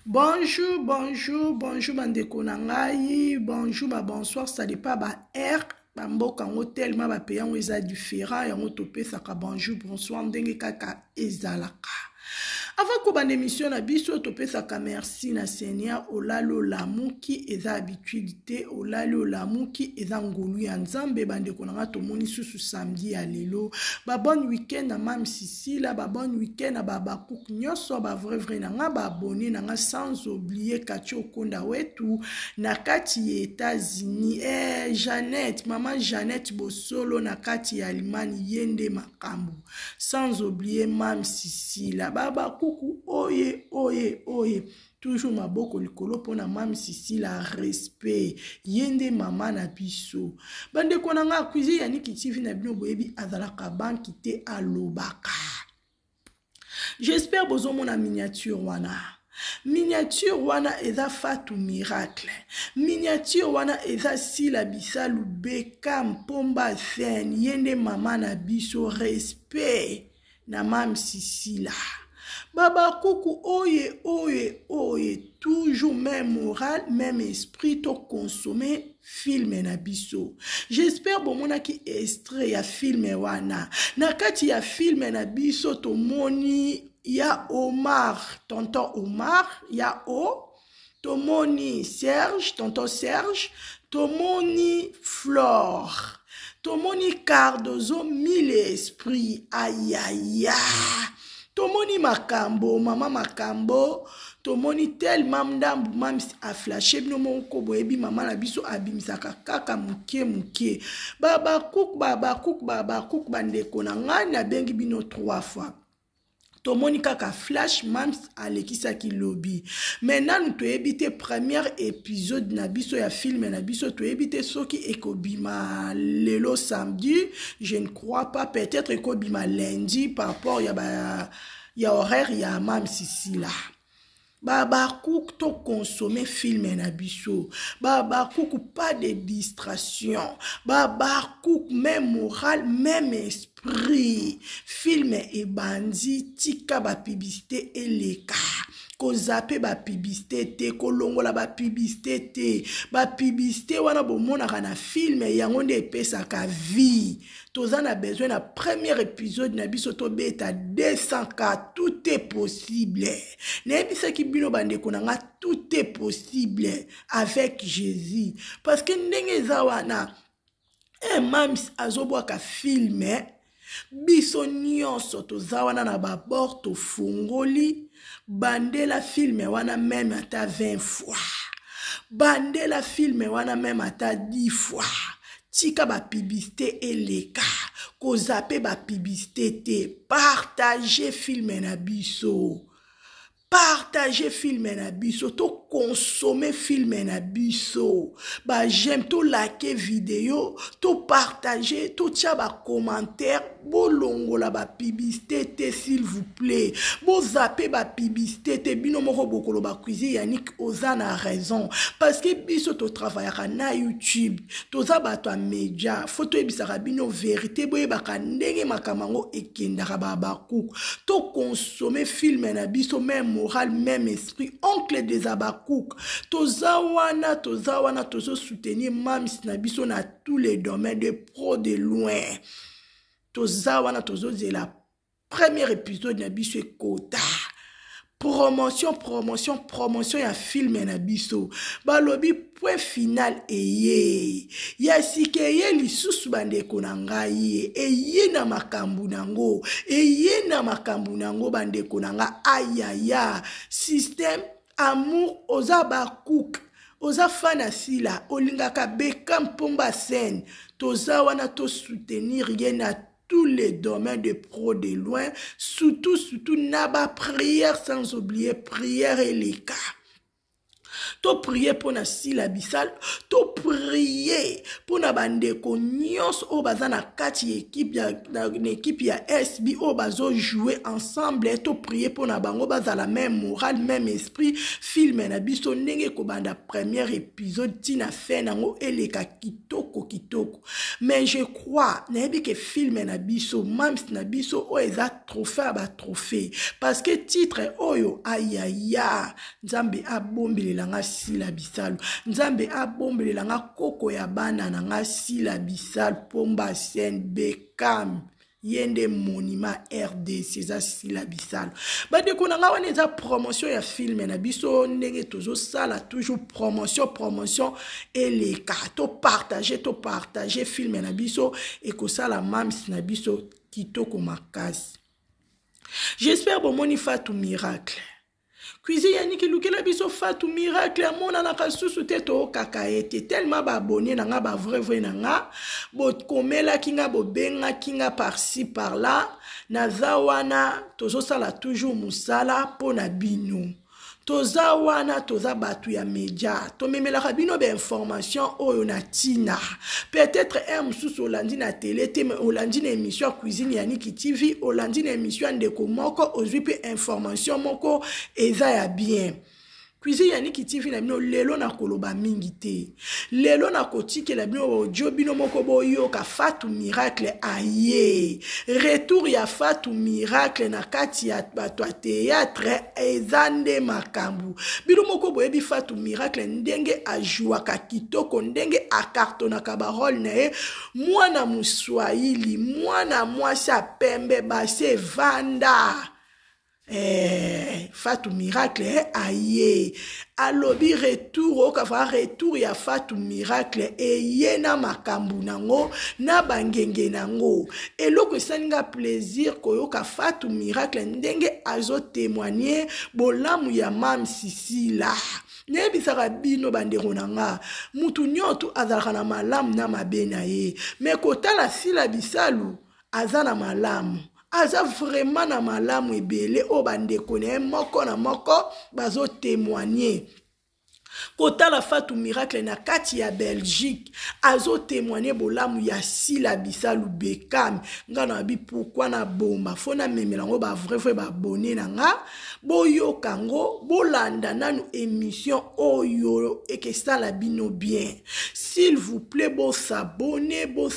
Bonjour, bonjour, bonjour, bandeko na ngai. Bonjour, bonsoir, ça dépend ba air. Bamboka ngo tellement ba payango eza différent. Yango topesaka bonjour, bonsoir, ndenge kaka ezalaka. Avant ko bande émission na biso topesaka merci na Seigneur olalo lamuki eza habitude te olalo lamuki eza ngolu ya Nzambe bandeko na nga tomoni susu samedi ya lelo. Ba bon week-end na mam Sisila, ba bon week-end na baba cook nyoso ba vrai na nga ba abonné na nga sans oublier Kacho Konda wetu na kati ya États-Unis. Jeannette, maman Jeannette Bosolo na kati ya Alimani yende makambo. Sans oublier mam Sisila, baba coucou, oye. Toujours maboko likolo pona mam Sisila respect. Yende mama na biso. Bande konanga akuizi yaniki TV na bino boyebi azalaka banki te alobaka. J'espère bozo mona miniature wana. Miniature wana eza Fatou Miracle. Miniature wana eza Sila Bisalu Beka Mpomba Sen. Yende mama na biso respect na mam Sisila. Baba coucou, oye, toujours même moral, même esprit, to consommer film na biso. J'espère bon mona ki extrait ya film wana. Na kati ya film na biso to moni ya Omar, tonton Omar, ya O, to moni Serge, tonton Serge, to moni Flore, to moni Cardozo, mille esprit, aïe. Tomoni makambo, mama makambo, tomoni tel mamdambu mam a flashé bino moko boyebi mama na biso abimisaka kaka muke. Baba cook bandeko na ngai na bengi bino 3 fois. Tomoni kaka flash mams alekisa ki lobby. Maintenant nous to ebite premier épisode na biso ya film na biso to ebite soki ekobima lelo samedi, je ne crois pas, peut-être ekobima lundi par rapport ya horaire ya mam Sisila. Baba cook to consommer film na biso. Baba cook pas de distraction. Baba cook même moral, même esprit. Film et bandit, tika ba publicité et les cas. Ko zappe ba publicité te, ko longola ba publicité te. Ba publicité wana bomona na film yango nde epesaka vie. Toza na besoin na premier épisode na biso to beta 200K, tout est possible. Nebisa ki bino bandeko na nga tout est possible avec Jésus. Parce que ndenge eza wana mams azobwaka film biso nyonso toza wana na babord tofungoli bandela film wana même ata 20 fois. Bandela film wana même ata 10 fois. Tika ba publicité et les cas. Ko zappe ba publicité te. Partagez film na biso. Partager film na biso, to consommer film na biso. Ba j'aime to like vidéo, to partager, to tia ba commentaire, bo longo la ba publicité te s'il vous plaît. Bo zappe ba publicité te bino moko bokolo ba cuisine Yannick Ozana raison parce que biso to travaillera na YouTube. To za ba to média, photo ebisaka bino vérité boye ba ndenge makamango ekendaka ba cook. To consommer film na biso même moral, même esprit, oncle des abakouk. Toza wana, tozo soutenir mams na biso na tous les domaines de pro de loin. Toza wana, tozo de la premier épisode na biso kota. Promotion ya film na biso. Balobi point final eye. Ya sike ye lisusu bandeko na ngai. Eye na makambu nango. Eye na makambu nango bandeko na nga. Ayaya. Système amour oza bakouk. Oza fanasila. Olingaka Beka Mpomba Sen. Toza wana to soutenir ye na tous les domaines de pro de loin, surtout, naba prière, sans oublier prière et les cas. To prier pour na sila bisal, to prier pour na bandeko nyos o bazana kati équipe ya équipe ya SB o bazo jouer ensemble, to prier pour na bango bazala même moral, même esprit, film na biso ndenge ko banda premier épisode tina fait nango eleka kitoko. Mais je crois nayebi que film na biso mams na biso o eza trophée ba trophée parce que titre oyo ayaya nzambe abombelela nga sila bisalu, nzambe abombelela nga koko ya bana na nga sila bisalu pomba sen bekam yende monima RDC za sila bisalu. Bandeko na nga wana eza promotion ya film na biso ndenge tozo sala toujours promotion eleka to partager film na biso ekosala mams na biso kitoko makasi. J'espère bomoni Fatou Miracle. Cuisine yaniki lukela biso Fatou Miracle amona na kasusu teto kakaete tellement ba abonné na nga ba vrai na nga bo komela kinga bo benga kinga par-ci par-là na zawana tozo sala toujours musala pona bino. Toza wana toza batu ya media to memela bino be information oyo na tina peut-être mususu olandi na télé te mais olandi na émission cuisine yaniki TV olandi na émission ndeko moko ozwi pe information moko eza ya bien. Cuisine yaniki TV na bino lelo na koloba mingi te. Lelo na kotike la bino audio bino moko boyo ka Fatou Miracle aye. Retour ya Fatou Miracle na kati ya bato ya théâtre ezande makambu. Bino moko boyebi Fatou Miracle ndenge ajua ka kitoko ndenge akartona ka barole na ye mwana muswahili mwana mwasi pembe base vanda. Fatou Miracle aye alobi retour okafa retour ya Fatou Miracle eye na makambu nango na bangenge nango eloko esalinga plaisir koyoka Fatou Miracle ndenge azo témoigner bolamu ya mam Sisila. Nebisaka bino bandeko nanga mutu nyoto azalaka na malamu na mabe na ye me kotala sila bisalu azana malamu aza vraiment na malamu ebele o bandeko ne moko na moko bazo témoigner. Kotala Fatou Miracle na kati ya Belgique azo témoigner bolamu ya sila bisalu bekam ngana bi pourquoi na bomba fona memelango ba vrai ba abonné na nga boyo kango bolanda nanu émission oyo ekesala bino bien. S'il vous plaît bo s'abonner bo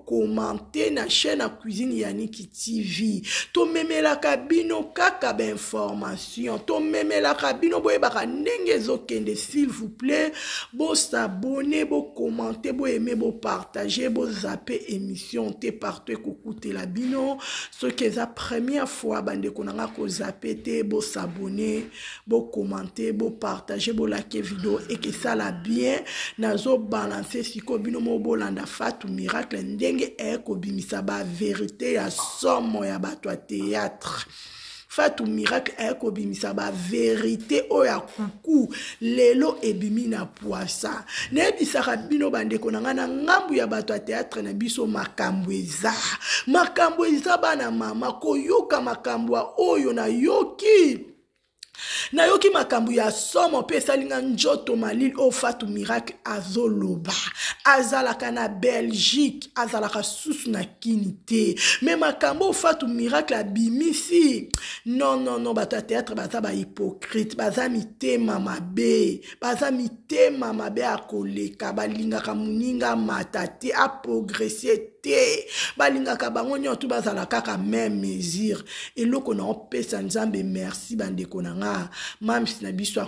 commenter na chaîne cuisine yaniki TV to memelaka bino kaka ba information to memelaka bino boyebaka ndenge ezokende. S'il vous plaît bo s'abonner bo commenter bo aimer bo partager bo zapper émission te partout écouter la bino ce que est la première fois bande konanga ko zapper te bo s'abonner bo commenter bo partager bo liker vidéo et que ça la bien nazo balancer siko bino mo bolanda Fatou Miracle ndenge eko bimisa ba vérité ya somo ya bato ya théâtre. Fatou Miracle eko bimisa ba vérité oya kuku lelo ebimi na poisa nebisaka bino bandeko nanga na ngambu ya bato ya théâtre na biso makambo eza bana mama koyoka makambo oyo na yoki makambu ya somo pe salinga njoto malil o Fatou Miracle azoloba azalaka na Belgique azalaka susu na kinité mais makambo Fatou Miracle abimisi non bato théâtre baza ba hypocrite baza mitema mabe akoleka balingaka muninga matati a progresser te balingaka bango nyoto bazala kaka même mesure eloko na opesa nzambe merci bandeko nanga mams na biso a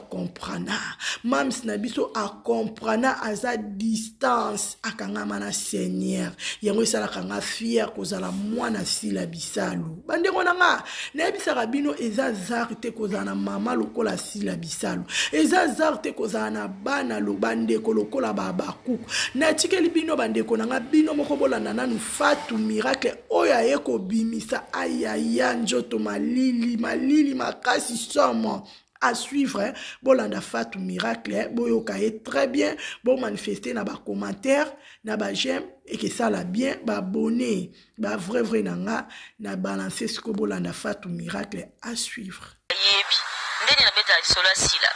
comprendre aza distance akangama na Seigneur yango esalaka nga fier kozala mwana sila bisalu bandeko nanga nayebisaka bino eza zar te kozala na mama lokola sila bisalu eza zar te kozala na bana lo bandeko lokola babakuku natikeli bino bandeko nanga bino moko bolanda nanu Fatou Miracle oya yeko bimisa ayaya njoto malili makasi somo à suivre bolanda Fatou Miracle boyoka très bien bon manifester na ba commentaire na ba j'aime et que ça la bien ba abonné ba vrai nanga na balancer ce que bolanda Fatou Miracle à suivre yebi ndeni na beta solo sila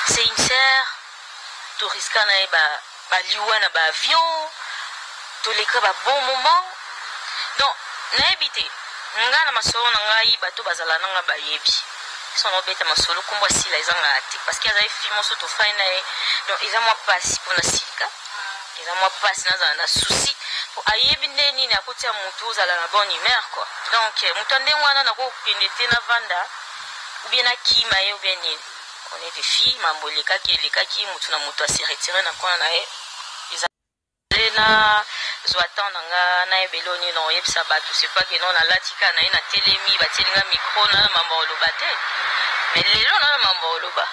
sincère toriska na ye baliwa na baavion toleka babon moment donc nayebi te nga na masolo na ngai bato bazala nanga bayebi sono beta masolo kombo asila ezanga te parce que azali fi moso tofai na ye donc eza mwa pasi mpona silika eza mwa pasi nazala na souci po ayebi nde nini akotia motu ozala na bonne humeur quoi donc moto ndenge wana nakokende te na vanda ou bien nakima ye ou bien nini on est des filles mambo elekaki motu na moto asi retire na kona na ye ezali na zwa temps na nga nayebeli oni na oyebisa bato c'est pas que non nalatika na ye na telemi batielinga micro na mambo oloba te mais lelo na mambo oloba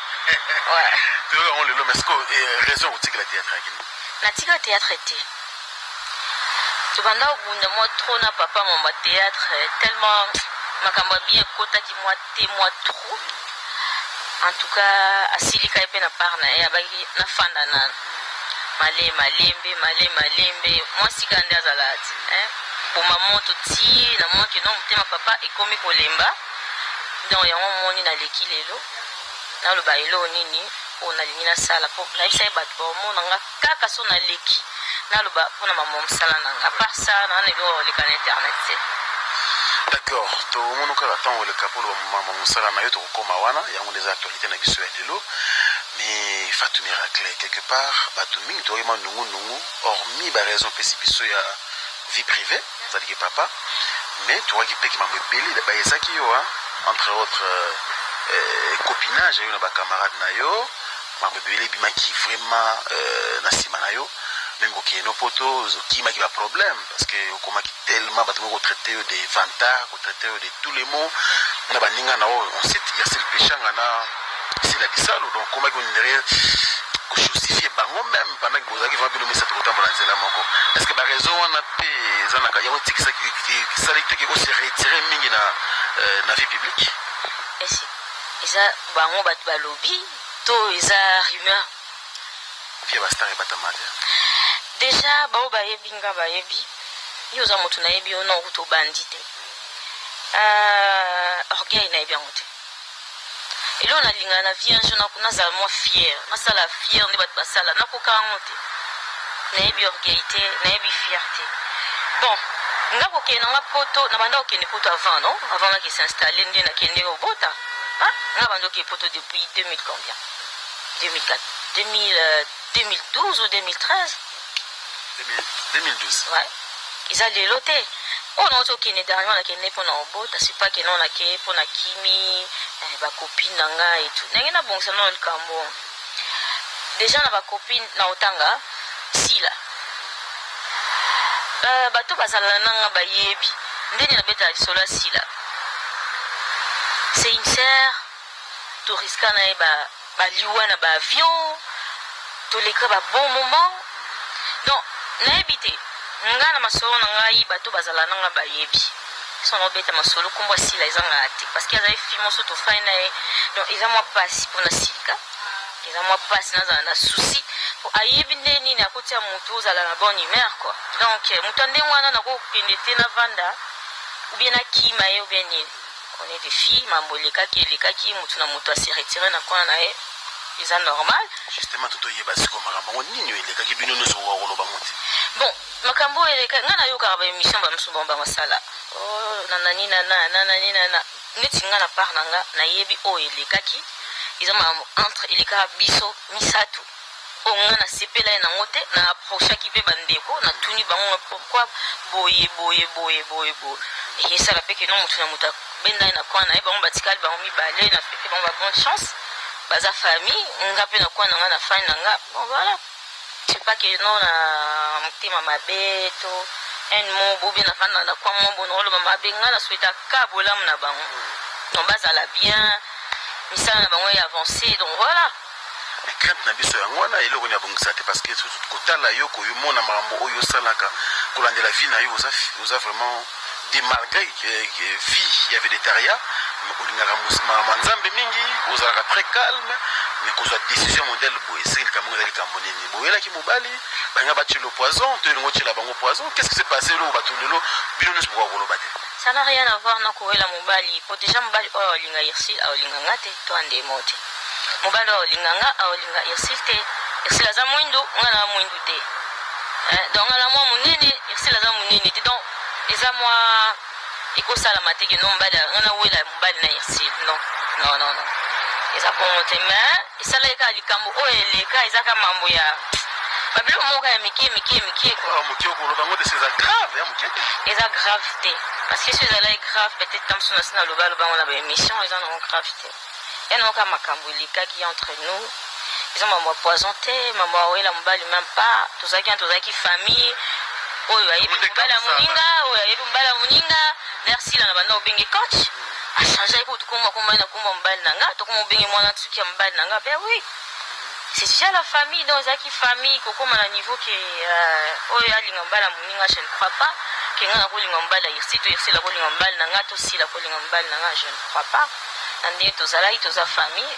ouais toyoka lelo mais est-ce raison otikela théâtre akini natika théâtre te tobanda obunda mwa trop na papa mambo théâtre tellement makambo bien ekotaki mwa te mwa trop en tout cas asilika ye mpe na part na ye abaki nafanda nano malembe mwa sika nde azala ti boma moto ti na mwa keno motema papa ekomi kolemba donc yango moni naleki lelo naloba elo nini oyo nalingi nasala mpo nayebisa ye bato baomona nga kaka so naleki naloba mpona mama mosala nanga apart ça naa nelo oleka na internet te. D'accord, tomoni kaka ntango oleka mpo mama mosala na yo tokokoma wana yango nde eza actualité na biso ya lelo. Mais Fatou Miracle, quelque part, bato mingi toyema nungu hormis ba raison pesi biso ya vie privée, c'est-à-dire papa, mais toi qui peki mambo belé ba ezaki yo entre autres copinage yo na ba camarade na yo, mambo belé bimaki vraiment na sima na yo, même ko no poto qui maki ba problème parce que comment qui tellement bato ko traiter des vantards, ko traiter de tous les mots, na ba ninga na on site ya c'est le péché ngana c'est la bisalo donc comment on dirait que justifier bango même pendant que vous avez vu le message autant dans la moko est-ce que la raison on a fait zanaka ya otiki ça qui aussi retirer mingi na vie publique esi eza bango bat balobi to eza rumeur via bastar et batamade déjà bao bayebi nga bayebi yo za motu na yebi ona okuto bandite orgueil na yebi ngote et là on a linga na vie un jour na za moi fier na sala fier ne bat basala na ko kangote na yebi orgueilité na yebi fierté bon nga ko ke na poto na banda ko ne poto avant non avant na ki s'installer ndi na kende au bota nga banda ke poto depuis 2000 combien 2004 2012 ou 2013 2012 ouais ils allaient loter on a autre qui n'est dernièrement la kende pour na obota c'est pas que non na ke pour na kimi ba copine nanga et tout nanga na bon ça non le cambo déjà na ba copine na otanga sila bato bazala nanga bayebi ndeni na beta lisola sila sincère toriska na ye baliwa na baavion toleka babon moment donc nayebi te nga na masolo na ngai bato bazala nanga bayebi sono beta masolo kombo asila ezanga te parce que azali fi moso tofai na ye donc eza mwa pasi mpona silika eza mwa pasi nazala na souci po ayebi nde nini akotia motu ozala na bonne humeur quoi donc moto ndenge wana nakokende te na vanda ou bien nakima ye ou bien nini on est des filles mambo elekaki motu na moto asi retire na kona na ye eza normal justement toto yeba siko makambo nini elekaki bino nyonso kokoloba moti bon makambo eleka nga nayokaka baémission bamosusu bango bamasala nanani nana neti nga na part na nga nayebi oyo elekaki eza makambo entre elekaka biso misato oyo nga nasepela ye nango te na approchaki mpe bandeko natuni bango pourquoi boye esala mpe keno motu na moto abenda ye na kwana na ye bango batikali bango mibale na fete bango ba bonne chance baza famille nga mpe na kwana na nga na fani na nga bon voilà c'est pas que non na motema mabe to un mot bobi na fana na kwa mombo no lo mabe nga na souhaita ka bolamu na bango donc bazala bien misala na bango ya avancer donc voilà mais crainte na biso yango wana eloko ni abongisa te parce que kotala yo koyomona makambo oyo osalaka kolandela vie na yo oza vraiment de malgré vie ya végétarien olingaka makambo nzambe mingi ozalaka très calme mais kozwa décision modèle boye c'est likambo ezali likambo nini boyelaki mobali banga batiela poison to elingo otiela bango poison qu'est-ce qui s'est passé lelo bato lelo bino nyonso bokoka koloba te ça n'a rien à voir na koyela mobali po déjà mobali oyo alinga irsi aolinga nga te to andemo te mobali aolinganga aolinga Irsil te Irsil aza mwindu nga na mwindu te donc nga na mwa monene Irsil aza monene te donc eza mwa ekosalama te ke no mobali nga na wela mobali na Irsil non eza bongo te mais esala eka likambo oyo eleka ezaka mambo ya babilo moko ya mike eza grave te parce que si ezala grave peut-être comme si on a loba na ba émission eza non grave te ena oka makambo elikaki entre nous eza mambo poison te mambo awela mobali même pas tozaki famille oyo ayebi mobali ya moninga oyo ayebi mobali ya moninga nersila na banda obenge coach achange ko tukoma na komba mobali nanga tokoma obenge mwana tsuki ya mobali nanga ben oui c'est déjà la famille dans zaki famille kokoma na niveau que oyo alinga mobali ya moninga je ne crois pas que nga na kolinga mobali ya Irsil to Irsil la kolinga mobali nanga to sila kolinga mobali nanga je ne crois pas nande tozalaki toza famille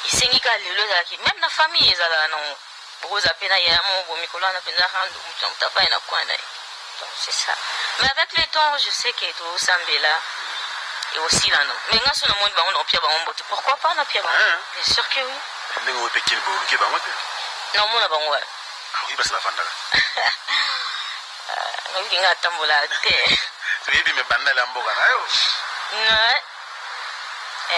isengika lelo ezalaki même na famille ezalaka nango bokoza mpe na yaya moko bomikolo wana mpenza rando moto mutapa na kwana donc c'est ça mais avec le temps je sais que tozosambela et aussi là non mais nga so na moni bango na opia bango mbote pourquoi pas na pia bango bien sûr que oui ndenge ope kini boluke bango te na mona bango wana oui basi bafandaka ngabi nga tambola te toyebi me bandala ya mboka na yo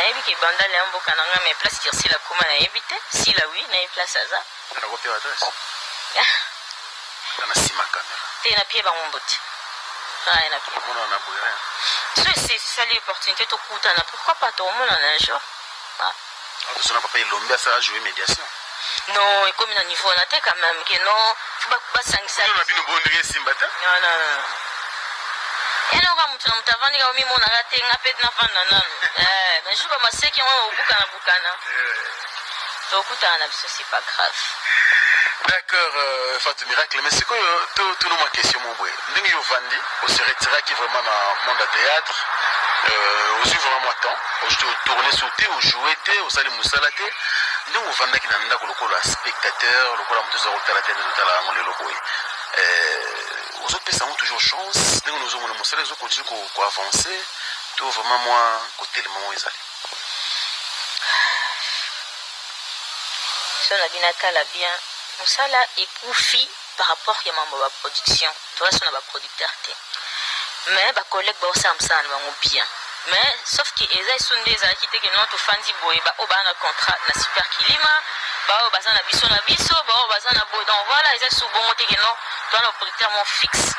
yebi ke bandala ya mboka na nga mais place Irsil akoma nayebi te sila oui nayebi place aza nakopia adresse na sima caméra te na pie bango mbote na pie mona na boyera c'est ça l'opportunité de kutana pourquoi pas tout le monde en un jour ça n'a pas payé l'homme ça a joué médiation non et comme il a niveau on a quand même que non faut pas s'engager on a bien bon de simbata non et non comme tu n'as pas dit que moi on a raté un peu de nafana mais je pas masser qui on bukana donc kutana c'est pas grave. D'accord, Fatou Miracle, mais c'est quoi tout ma question mon boy? Ndenge yo vandi, on se retira qui vraiment dans le monde de théâtre, aussi vraiment moi temps, on tourner sauter, on jouer té, on sali musalate. Ndenge yo vanda qui nanda ko lokola spectateur, lokola muto za kotala tene totala ngole lo boy. Aux autres personnes ont toujours chance, ndenge nous avons musala zo continue ko avancer, tout vraiment moi côté le moment ezali. Ça na binata la bien. Ça là est profit par rapport à ma production. Toi, on a ma producteur. Mais ma collègue va aussi bien. Mais sauf que les sont des architectes qui n'ont pas fait boy, bah au bas un contrat na super climat, bah au bas na biso, bah au bas na boy. Donc voilà, ils sont bon monté que non, toi le producteur mon fixe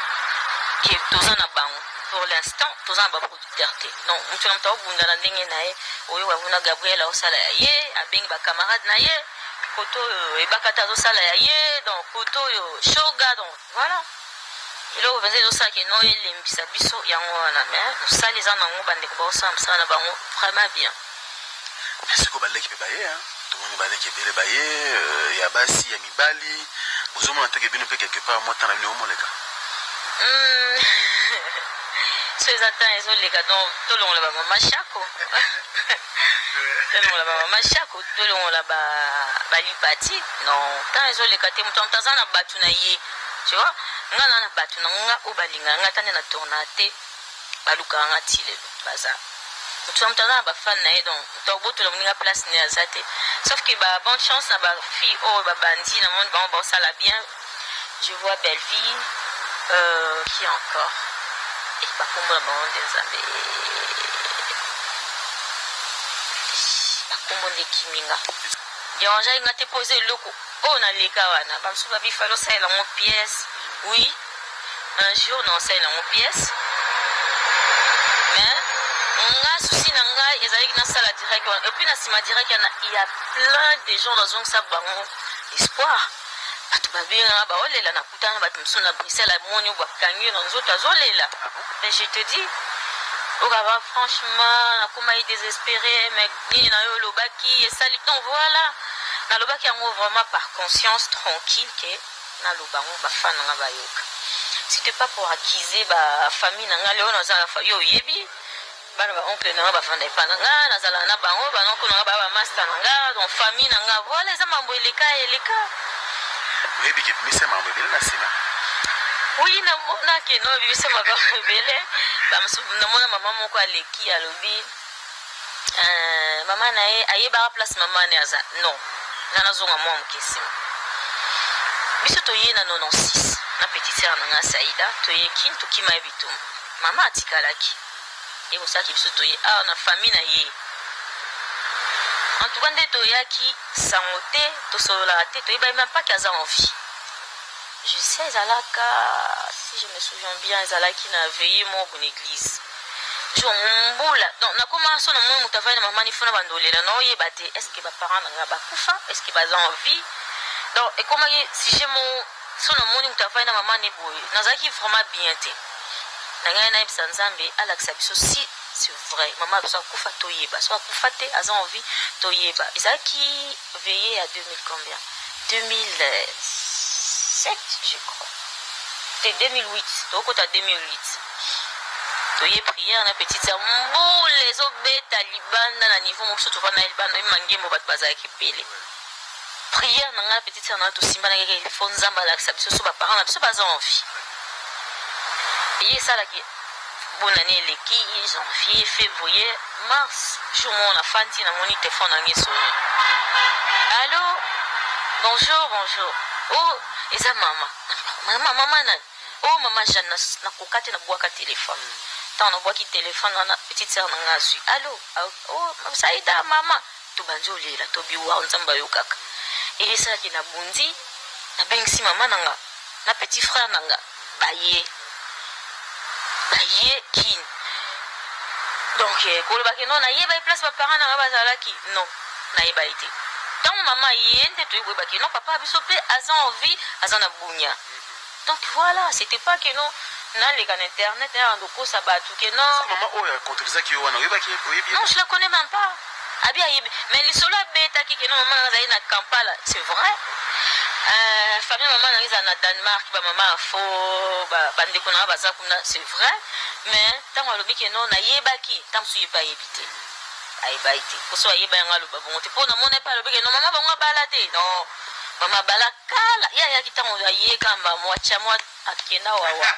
qui est tous en abang. Pour l'instant, tous en bas producteur. Donc on te l'entend au bout de la ligne nae, oui, on a Gabriel au salaire, abeng ba camarade nae. Koto ebakata zo sala ya ye donc koto shoga donc voilà et là on venait de ça que non il limbisa biso yango wana mais ça les en nango bande ko ba ça na bango vraiment bien mais c'est ko baleki pe baye hein tout le monde baleki bele baye ya basi ya mibali bozomo na teke bino pe quelque part moi tana bino moleka ces attends ils ont les gars donc tout le monde va machako tout le monde va machako tout le monde va balipati non tant ils ont les gars muto mtazana batu na ye tu vois ngana na batu na nga obalinga nga tane na tournate baluka nga tile baza muto mtazana ba fan na ye donc to boto le mninga place ne azate sauf que ba bonne chance na ba fille oh ba bandi na monde ba ça la bien je vois Belleville qui encore et pas comme la bande des amis pas comme des kiminga yanja inga te poser loko on a les kawana ba msuba bi falo ça la mon pièce oui un jour non c'est la mon pièce mais nga souci nanga ezali na sala direct et puis na sima direct il y a plein de gens dans un ça bango espoir batu babira ba olela na kutana batu msuna Bruxelles amoni ba kangi na nzoto azolela mais je te dis okaba franchement na koma désespéré mais ni na yo lobaki et ça donc voilà na lobaki yango vraiment par conscience tranquille que na lobango ba fana nga ba yoka c'était pas pour acquiser ba famille nga leo na za yo yebi bana ba oncle na ba fana pa nga na zala na bango ba noko na ba master nga donc famille nga voilà ça mambo eleka oui biki mise mambo bele na sina oui na mona ke no bise mambo bele ba msu na mona mama moko aleki alobi Maman na ye ayeba place maman ne aza non nana zonga mwa mokesima biso toye na 96 na petite sœur nanga Saïda toye kin tokima ye bitumba mama atikalaki ye kosaki biso toye awa na famille na ye en tout cas nde toyaki sango te tosololaka te toyeba même pas qu'aza en vie. Je sais ezalaka si je me souviens bien ezalaki na veillé moko na église jo mbula donc nakoma so na moni moto avai na mama ni fona bandolela na oyeba te est ce que baparent nanga bakufa est ce que baza en vie donc ekomaki sujet mo so na moni moto avai na mama ni boye nazalaki vraiment bien te na ngai nayebisa nzambe alakisa biso si c'est vrai maman biso akufa toyeba so akufa te aza en vie toyeba ezalaki veillé à 2000 combien 2007 je crois c'était 2008 tokota 2008 toye prière na petite sœur mbule ezobeta libanda na niveau mosusu tovanda na libanda emangembo bato bazalaki pele prière na nga petite sœur na tosimbanaki il faut nzambe alakisa biso so baparent na biso baza en vie eye esalaki bonane eleki janvier février mars jour mo na fandi na moni telefone nange soni allo bonjour oh eza mama nani oh mama Jeanne nakoka te nabwaka telefone tant nabwaki telefone wana petite sœur nanga azwi allo oh Saïda mama tobandi olela tobiwa nzambe ayokaka esalaki na bundi nabengisi mama nanga na petit frère nanga baye kin donc kolobaki non nayeba eplace baparent nanga bazalaki non nayeba ete ntango mama ye nde toyekoyebaki non papa biso mpe aza en vie aza na bunya donc voilà c'était pas que non naleka na internet andokosa bato ke non maman oyo akontrolizaki yo wana oyebaki oyebi non je la connais même pas abi ayebi mais lisolo abetaki ke non mama nanga azali na Kampala c'est vrai famille maman nanga eza na Danemark bamama afo bandeko nanga baza kuna c'est vrai mais ntango alobi ke non nayebaki ntango mosusu yeba ayebi te ayeba ete poso ayeba yango aloba bongo te mpo namona epe alobi ke non mama bango abala te non mama bala kala ye ayaki ntango ayekamba mwatya mwa akenda wawa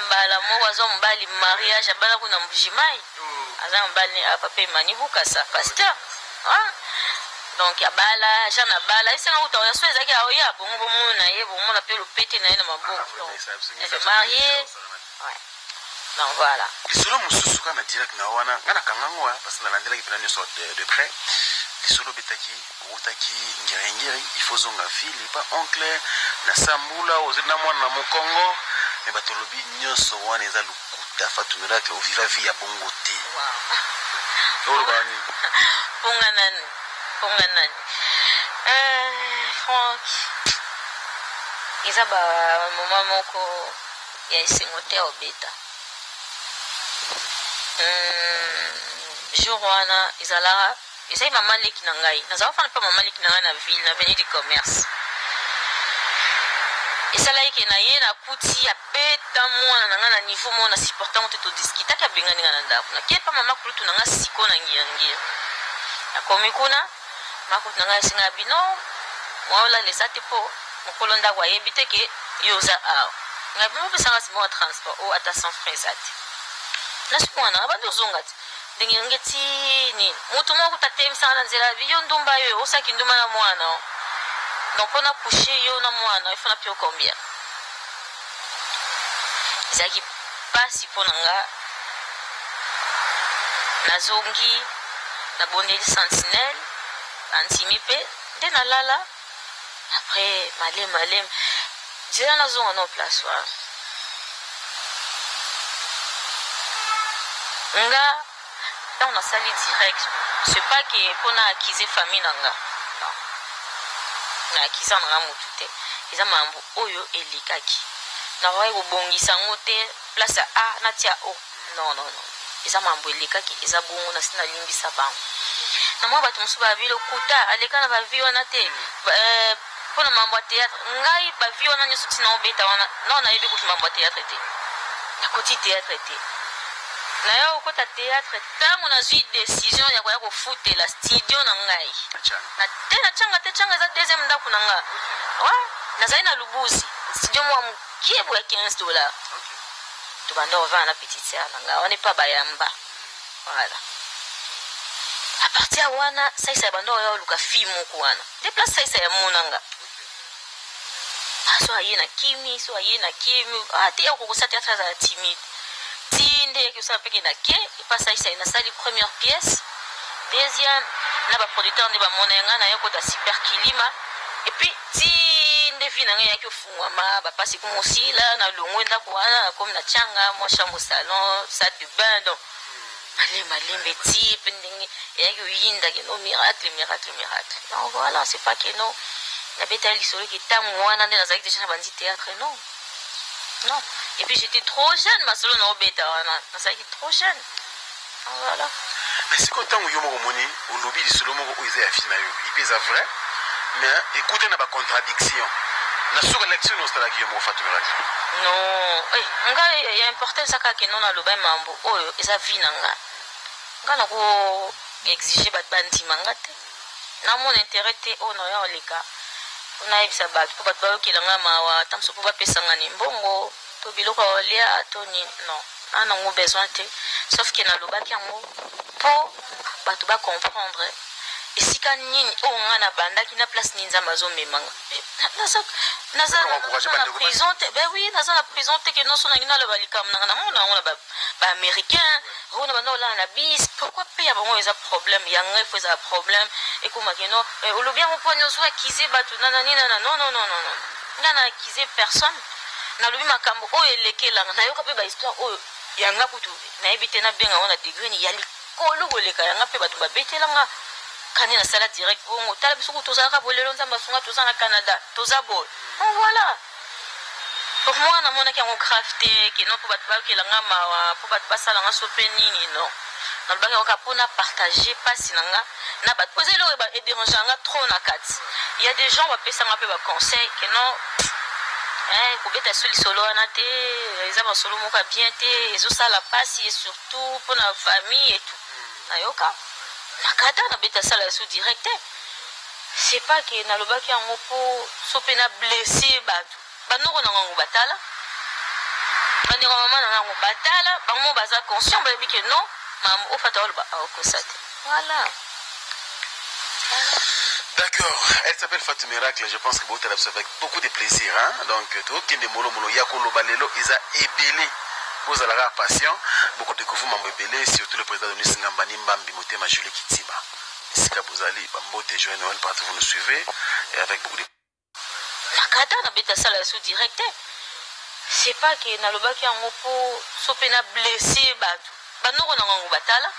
mbala moko aza mobali mariage abala kuna mbujimai aza mobali papa emani bukasa pasteur donc abala jean abala esenga kuta so ezalaki aoya bongo bomona na ye bomona mpe lopete na ye na maboko elle est mariée donc voilà lisolo mosusu kaka na direct na wana nga nakangango parce que nalandelaki mpena nyonso de près lisolo obetaki outaki ngerengeri il faut zonga ville pa oncle na sambula ozeli na mwana na mokongo me bato olobi nyonso wana eza lokuta Fatou Miracle oviva vie ya bongo te oloba nini ponga nani Franck eza bamoma moko ya esengo te obeta jour wana ezalaka ezali mama leki na ngai nazala fana mpe mama leki na ngai na ville na avenue du commerce esalaki ke na ye nakuti abeta mwana na ngai na niveau moko na supportango te todiskitaki abengani ngai na ndako nakie mpa mama kulutu na ngai siko na ngiangia nakomi kuna makutu na ngai esenga bino mwaolala eza te mpo mokolo ndako ayebi te ke yo oza awa ngai bimopesanga simo ya transport o ata sans frein eza te nasi mwana abandi ozonga te ndenge nge ti nini moto moko tatemisanga na nzela yo ndumba yo osaki ndumba na mwana donc mpona couche yo na mwana ifona mpe okombia ezalaki mpasi mpo na nga nazongi nabondeli sentinelle antimi mpe nde nalala après maleme nzela nazonga na place wana nga ntango nasali direct c'est pas ke mpo na akize famille na nga non na akiza na nga motu te eza mambo oyo elekaki nakoki kobongisa yango te place ya a natia o non eza mambo elekaki eza bongo nasi nalimbisa bango na mwa bato mosusu babi lokuta aleka na bavi wana te mpo na mambo ya théâtre ngai bavi wana nyonso ntina obeta wana non nayebi kuti mambo ya théâtre te nakoti théâtre te nayo okota théâtre ntango nazwi décision ya koya kofutela studio na ngai te natyanga te tyanga eza deuxième ndako na nga nazali na lubuzi studio mwa mokie boya $15 tobanda ovana na petite sœur na nga wana epa bayamba voilà partir ya wana saisa ya bando oyo luka fi moko wana déplace saisa ya monanga so aye na kimi te ya kokosa théâtre azala timide ti nde yaki osala mpeke na ke epa saisa ye nasali première pièce deuxième na baproducteur nde bamona yanga na ye kota super kilima epuis ti nde vi na ngai yaki ofungwama bapasi komosila na longo ndako wana nakomi na tianga mwa chambre salon salle de bain donc malembe ti mpe ndenge eyaki oyinda keno miracle donc voilà c'est pas que non nabetali lisolo ki ntango wana nde nazalaki déjà na bandi théâtre non et puis j'étais trop jeune masolo na obeta wana nazalaki trop jeune donc voilà mais c'est quand ntango yo moko omoni olobi lisolo moko oyo eza ya fi na yo epe eza vrai mais écoute na bacontradiction na soki élection osalaki yo moko Fatou Miracle non ngai ya importance kaka ke non naloba mambo oyo eza vi na nga nga na ko exige bato bandima nga te namona intérêt te oyo na yo oleka nayebisa bato mpo bato bayokela nga mawa ata mosu mpo bapesanga ni mbongo to biloko ya olia to nini non ana nango besoin te sauf ke nalobaki yango mpo bato bacomprendre esika nini oyo nga na bandaki na place nini nzambe azomemanga naza na prison te ben oui naza na prison te ke noso nangi naloba likambo nanga namona yango na baaméricain oyo na banda olala na bis pourquoi mpe ya bango eza problème yanga ifo ezala problème ekomaki no olobi yango mpo nyonso akize bato nanani nana non nga na akize personne nalobi makambo oyo elekelanga nayoka mpe bahistoire oyo yanga kutu nayebi te nabenga ngo na degré ni ya likolo koleka yanga mpe bato babetelanga kani na sala direct bongo tala biso tozalaka bolelo nzambe asunga toza na Canada toza boy donc voilà pour moi namonaki yango grave te keno mpo bato bayokelanga mawa mpo bato basalanga so mpe nini non nalobaki yoka mpona partage mpasi na nga na bato poza eloko edérange nga trop na kati il y a des gens bapesanga mpe baconseil keno kobeta so lisolo wana te eza masolo moko ya bien te ezosala mpasi et surtout mpona famille et tout nayoka nakata nabeta sala so direct c'est pas ke nalobaki yango mpo so mpe na blesse bato bandoko na ngango batala bandeko mama na ngango batala bango baza conscient bayebi ke non mama ofata oloba aokosa te voilà. D'accord, elle s'appelle Fatou Miracle, je pense que vous allez avec beaucoup de plaisir. Hein? Donc, tout qui est molo molo yakolo balelo, ils a ébélé. Vous allez avoir patient, beaucoup de vous m'ont ébélé, surtout le président de Nisingambani Mbambi Motema Julie Kitima. Ici, vous allez, Bambote, Joël Noël, partout vous nous suivez, et avec beaucoup de. Nakata na beta sala sous direct. C'est pas que nalobaki yango po sopena blessé bato. Bandoko na ngango batala.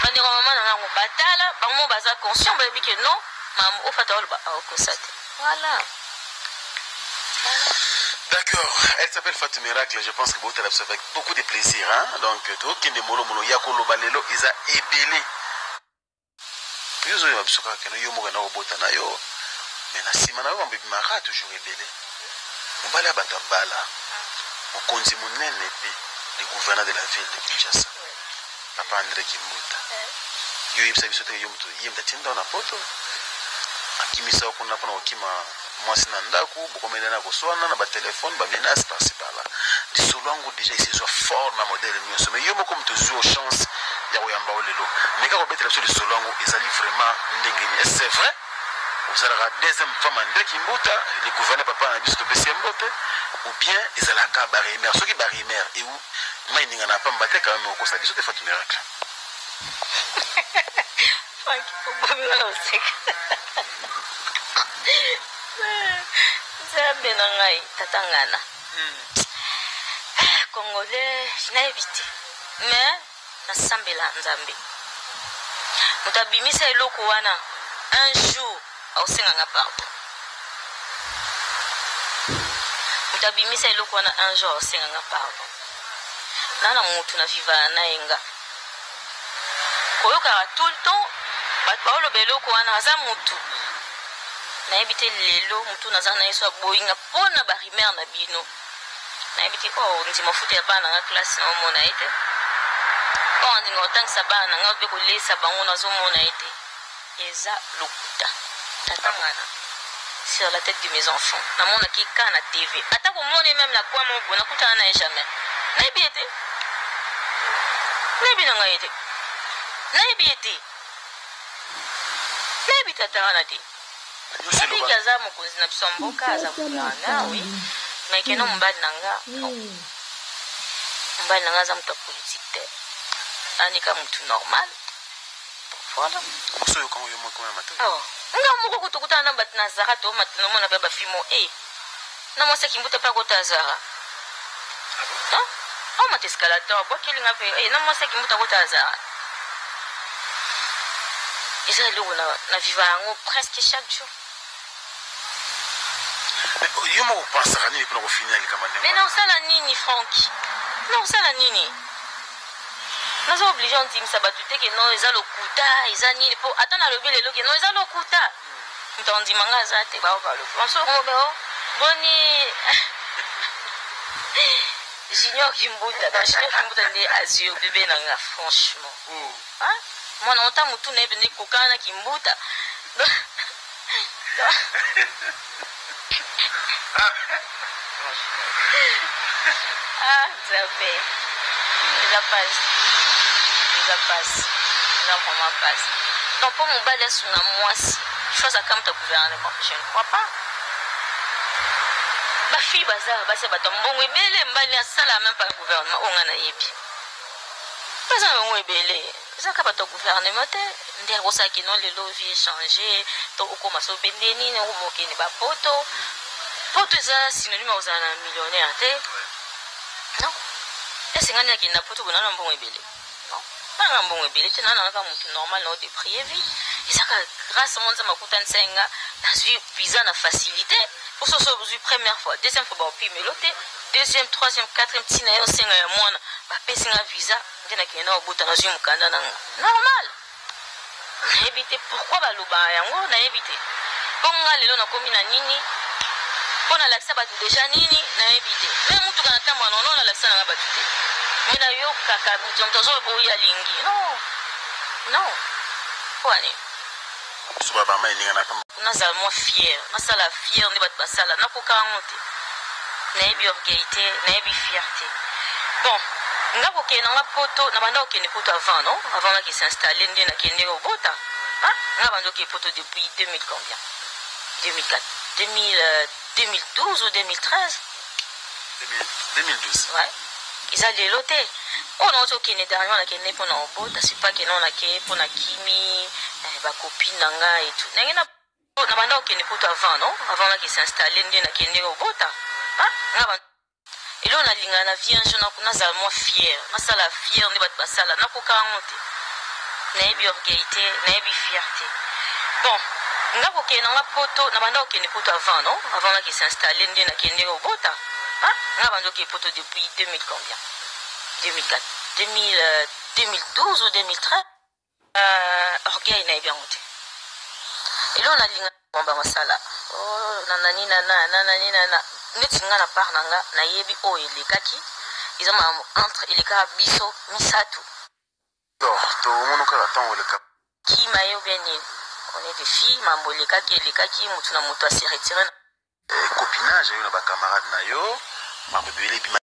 Bandeko mama na ngango batala, bango baza conscient bayebi ke non, mama ofata oloba aokosa te. Voilà. D'accord, elle s'appelle Fatou Miracle, je pense que vous allez avec beaucoup de plaisir. Hein? Donc, tout qui est molo molo yakolo balelo, ils a ébélé. Yo yo absoka que yo mo na obota na yo. Mais na sima na yo mbimara toujours ébélé. Mbala batambala. Mokonzi munene pe le gouverneur de la ville de Kinshasa. Papa André Kimbuta. Yo yebisa biso te yo mutu yemda tinda na poto. Akimisa okuna pona okima mwasi na ndaku bokomela na koswana na ba téléphone ba menace par ci par là. Disolo yango déjà ici soit fort na modèle nyonso mais yo moko mutu zo chance ya koyamba olelo. Mais quand on betela sur le solo yango ezali vraiment ndengeni. Est-ce c'est vrai? Vous allez la deuxième femme André Kimbuta, le gouverneur papa na biso to pesembote ou bien ezalaka barimer. Ceux qui barimer et où maininga na pamba te quand même au kosa biso te Fatou Miracle. Nzambe na ngai tatangana congolais nayebi te mais nasambela nzambe moto abimisa eloko wana un jour aosenganga pardon moto abimisa eloko wana un jour aosenganga pardon nana motu na vivana na yenga koyokaka tout le temps bato baoloba eloko wana aza motu nayebi te lelo motu naza na ye so aboyinga mpona barimer na bino nayebi te ndima futa ya bana nanga klase na omona ye te ndinga otangisa bana nanga obe kolesa bango nazomona ye te eza lokuta tatangana sur la tête de mes enfants namonaki ka na tv ata komona même na kwa mobo nakutana na ye jamais nayebi ye te nayebi na ngai ye te nayebi ete nayebi tata wana te nayebi aza mokonzi na biso mboka aza gouverneur oui mais keno mobali na nga mobali na nga aza moto ya politique te anika motu normal voilà nga moko kutokutana na bato na zara to nomona mpe bafimo na mwasi akimbuta mpe akota azara mata escalator bwakelinga mpe na mwasi akimbuta akota azara eza eloko na viva yango presque chaque jour yo moko opensaka nini mpona kofinir likama ndenge mais naosala nini franki naosala nini naza oblige ondimisa bato te ke no eza lokuta eza nini mpo ata nalobi lelo ke no eza lokuta moto ondimanga aza te baobalobeo boni junior kimbuta junior kimbuta nde azwi obebe na nga franchement mwana ota motu na ye pende kokana na kimbuta zabe eza passe eza vraiment passe donc mpo mobali asunga mwasi chose akamta gouvernement je ne crois pas bafille baza basi bato mbongo ebele mbali asala même pas gouvernement oyo nga nayebi baza na bango ebele ezaka bato ya gouvernement te nde akosalaki no lelo vie échange to okoma so mpe nde nini okomokende bapoto poto eza synonyme ya kozala na millionnaire te non esengani akende na poto bonana mbongo ebele nanga mbongo ebele te nananga motu normal na odeprie vie ezaka grâce mo nzambe akutanisa nga nazwi visa na facilité pour ça ozwi première fois deuxième fois baopimelo te deuxième troisième quatrième ntina yo osenga ya mwana bapesi nga visa nde nakende na obota nazwi mokanda nanga normal nayebi te pourquoi baloba yango nayebi te mpo nga lelo nakomi na nini mpo nalakisa bato deja nini nayebi te me mutuka na ntambo nono nalakisa nanga bato te me nayokaka moto azoboyi alingi non mpo ani nazala mwa fier nasala fier nde bato basala nakoka yango te nayebi orgueil te nayebi fier te bon nga kokende nanga poto na banda kokende poto avant non avant naki s'installer nde nakende kobota nga banda okende poto depuis 2000 combien 2004 2012 ou 2013 2012 ouais eza lelo te oyo nauti okende dernièrement nakende mpo na obota sipa kende nake mpo na kimi bakopine na nga etu ndenge na banda okende poto avant non avant naki s'installer nde nakende kobota nga elo nalinga na vie un jour nazala mwa fier nasala fier nde bato basala nakoka yango te nayebi orgueil te nayebi fier te bon nga kokende nanga poto na banda okende poto avant non avant naki s'installer nde nakende kobota nga banda okende poto depuis 2000 combien 2004 2012 ou 2013 orgueil nayebi yango te elo nalinga bomba masala nanani neti nga na part na nga nayebi oyo elekaki eza makambo entre elekaka biso misato tomona kaka ntango eleka kima ye obia nini on est des filles mambo elekaki motu na moto ase retire copinage yo na bacamarade na yo mambo ebele